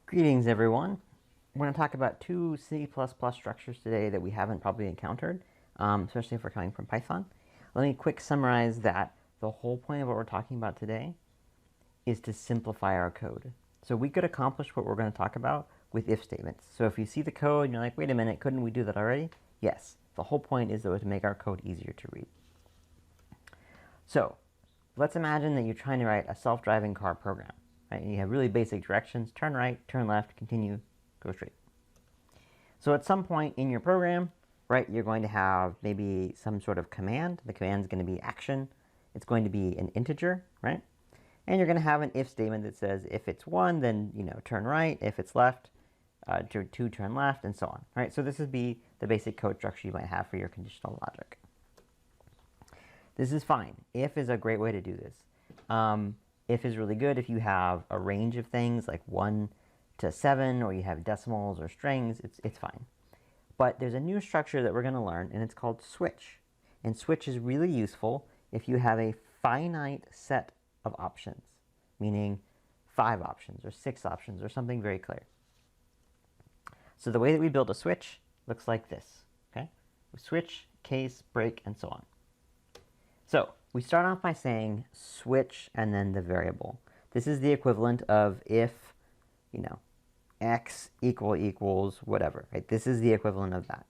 Greetings, everyone. We're going to talk about two C++ structures today that we haven't probably encountered, especially if we're coming from Python. Let me quick summarize that the whole point of what we're talking about today is to simplify our code. So we could accomplish what we're going to talk about with if statements. So if you see the code and you're like, wait a minute, couldn't we do that already? Yes. The whole point is, though, to make our code easier to read. So let's imagine that you're trying to write a self-driving car program. Right? And you have really basic directions: turn right, turn left, continue, go straight. So at some point in your program, right, you're going to have maybe some sort of command. The command is going to be action. It's going to be an integer, right? And you're going to have an if statement that says if it's 1, then turn right. If it's left, 2, turn left, and so on. Right? So this would be the basic code structure you might have for your conditional logic. This is fine. If is a great way to do this. If is really good if you have a range of things like 1 to 7, or you have decimals or strings. It's fine. But there's a new structure that we're going to learn, and it's called switch. And switch is really useful if you have a finite set of options, meaning 5 options or 6 options or something very clear. So the way that we build a switch looks like this. Okay? Switch, case, break, and so on. So we start off by saying switch and then the variable. This is the equivalent of if, x equals whatever, right? This is the equivalent of that.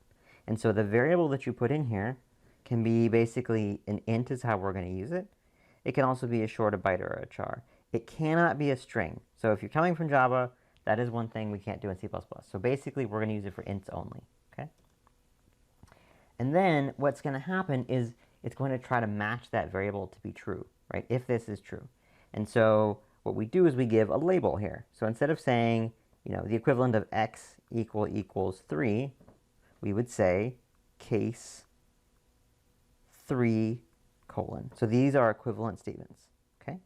And so the variable that you put in here can be basically an int is how we're going to use it. It can also be a short, a byte, or a char. It cannot be a string. So if you're coming from Java, that is one thing we can't do in C++. So basically we're going to use it for ints only, okay? And then what's going to happen is it's going to try to match that variable to be true, right? If this is true. And so what we do is we give a label here. So instead of saying, the equivalent of x equals 3, we would say case 3 colon. So these are equivalent statements, okay?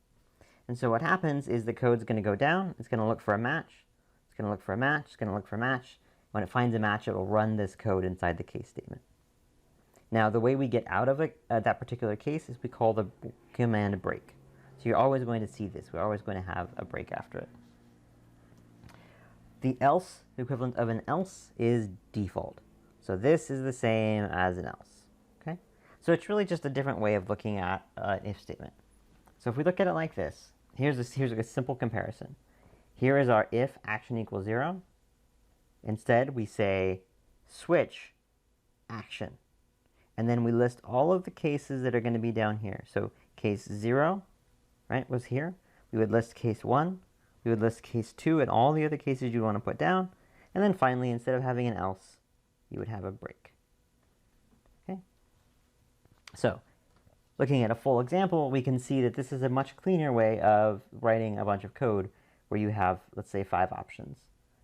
And so what happens is the code's going to go down. It's going to look for a match. It's going to look for a match. It's going to look for a match. When it finds a match, it will run this code inside the case statement. Now, the way we get out of that particular case is we call the command break. So you're always going to see this. We're always going to have a break after it. The else, the equivalent of an else, is default. So this is the same as an else. Okay? So it's really just a different way of looking at an if statement. So if we look at it like this, here's a simple comparison. Here is our if action equals 0. Instead, we say switch action. And then we list all of the cases that are going to be down here. So case 0, right, was here. We would list case 1. We would list case 2 and all the other cases you want to put down. And then finally, instead of having an else, you would have a break. Okay? So looking at a full example, we can see that this is a much cleaner way of writing a bunch of code where you have, let's say, 5 options.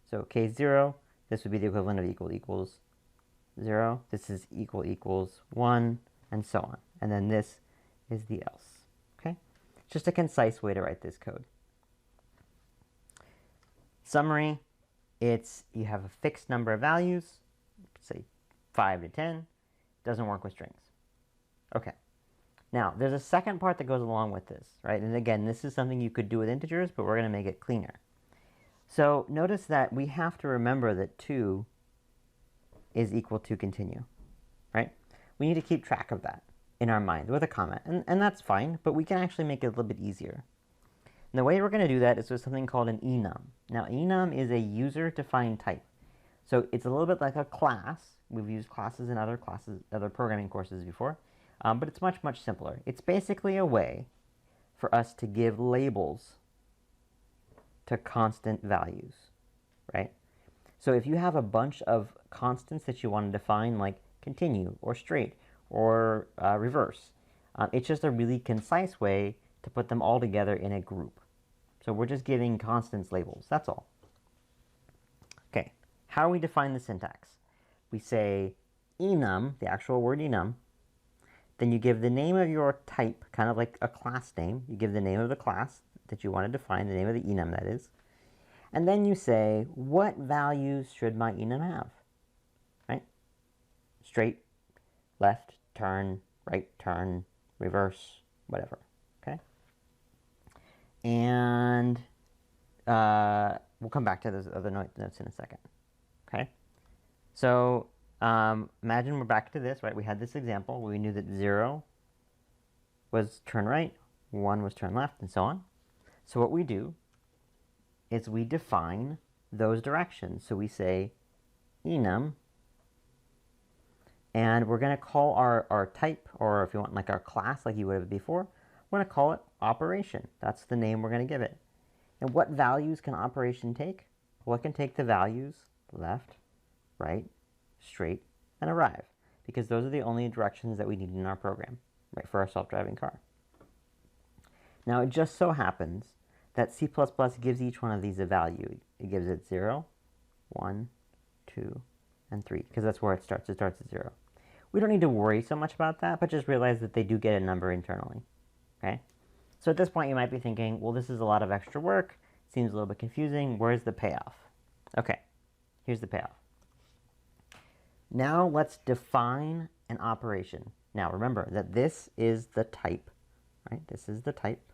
So case 0, this would be the equivalent of equals 0, this is equals 1, and so on. And then this is the else. Okay? Just a concise way to write this code. Summary, it's you have a fixed number of values, say 5 to 10, doesn't work with strings. Okay. Now, there's a second part that goes along with this, right? And again, this is something you could do with integers, but we're going to make it cleaner. So notice that we have to remember that 2 is equal to continue, right? We need to keep track of that in our mind with a comment, and that's fine, but we can actually make it a little bit easier. And the way we're going to do that is with something called an enum. Now, enum is a user-defined type. So it's a little bit like a class. We've used classes in other programming courses before, but it's much, much simpler. It's basically a way for us to give labels to constant values, right? So if you have a bunch of constants that you want to define, like continue or straight or reverse, it's just a really concise way to put them all together in a group. So we're just giving constants labels, that's all. Okay, how we define the syntax? We say enum, the actual word enum, then you give the name of your type, kind of like a class name. You give the name of the class that you want to define, the name of the enum that is. And then you say, what values should my enum have? Right? Straight, left, turn, right, turn, reverse, whatever. Okay? And we'll come back to those other notes in a second. Okay? So imagine we're back to this, right? We had this example where we knew that 0 was turn right, 1 was turn left, and so on. So what we do is we define those directions. So we say enum, and we're going to call our type, or if you want like our class like you would have before, we're going to call it operation. That's the name we're going to give it. And what values can operation take? Well, it can take the values left, right, straight, and arrive, because those are the only directions that we need in our program, right, for our self-driving car. Now, it just so happens that C++ gives each one of these a value. It gives it 0, 1, 2, and 3, because that's where it starts. It starts at 0. We don't need to worry so much about that, but just realize that they do get a number internally. Okay? So at this point, you might be thinking, well, this is a lot of extra work. Seems a little bit confusing. Where's the payoff? Okay, here's the payoff. Now let's define an operation. Now remember that this is the type, right? This is the type.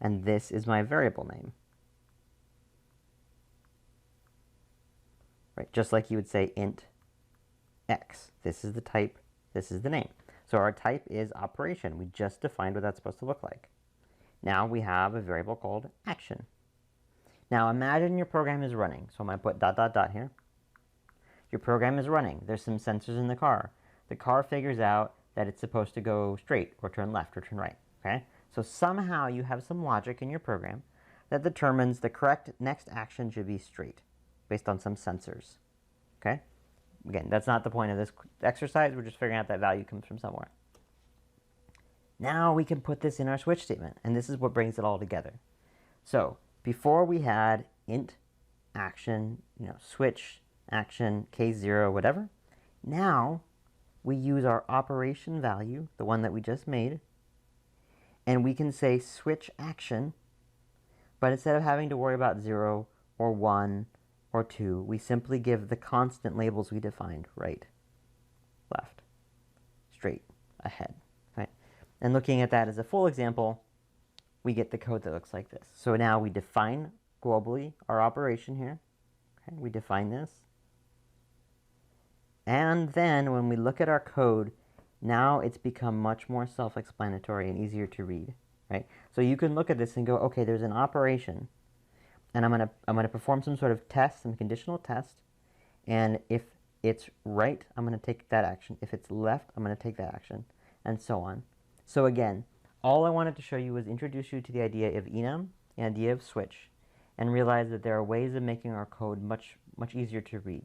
And this is my variable name. Right, just like you would say int x. This is the type, this is the name. So our type is operation. We just defined what that's supposed to look like. Now we have a variable called action. Now imagine your program is running. So I'm going to put ... here. Your program is running. There's some sensors in the car. The car figures out that it's supposed to go straight or turn left or turn right. Okay? So somehow you have some logic in your program that determines the correct next action should be straight based on some sensors. Okay? Again, that's not the point of this exercise. We're just figuring out that value comes from somewhere. Now we can put this in our switch statement, and this is what brings it all together. So before we had int action, switch action, k0, whatever. Now we use our operation value, the one that we just made, and we can say switch action, but instead of having to worry about 0 or 1 or 2, we simply give the constant labels we defined: right, left, straight, ahead. Right? And looking at that as a full example, we get the code that looks like this. So now we define globally our operation here. Okay? We define this. And then when we look at our code, now it's become much more self-explanatory and easier to read. Right? So you can look at this and go, okay, there's an operation, and I'm gonna perform some sort of test, some conditional test, and if it's right, I'm gonna take that action. If it's left, I'm gonna take that action, and so on. So again, all I wanted to show you was introduce you to the idea of enum, the idea of switch, and realize that there are ways of making our code much easier to read.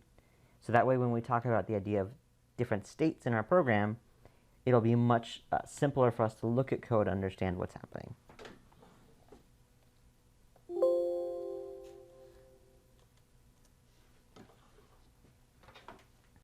So that way when we talk about the idea of different states in our program, it'll be much simpler for us to look at code and understand what's happening.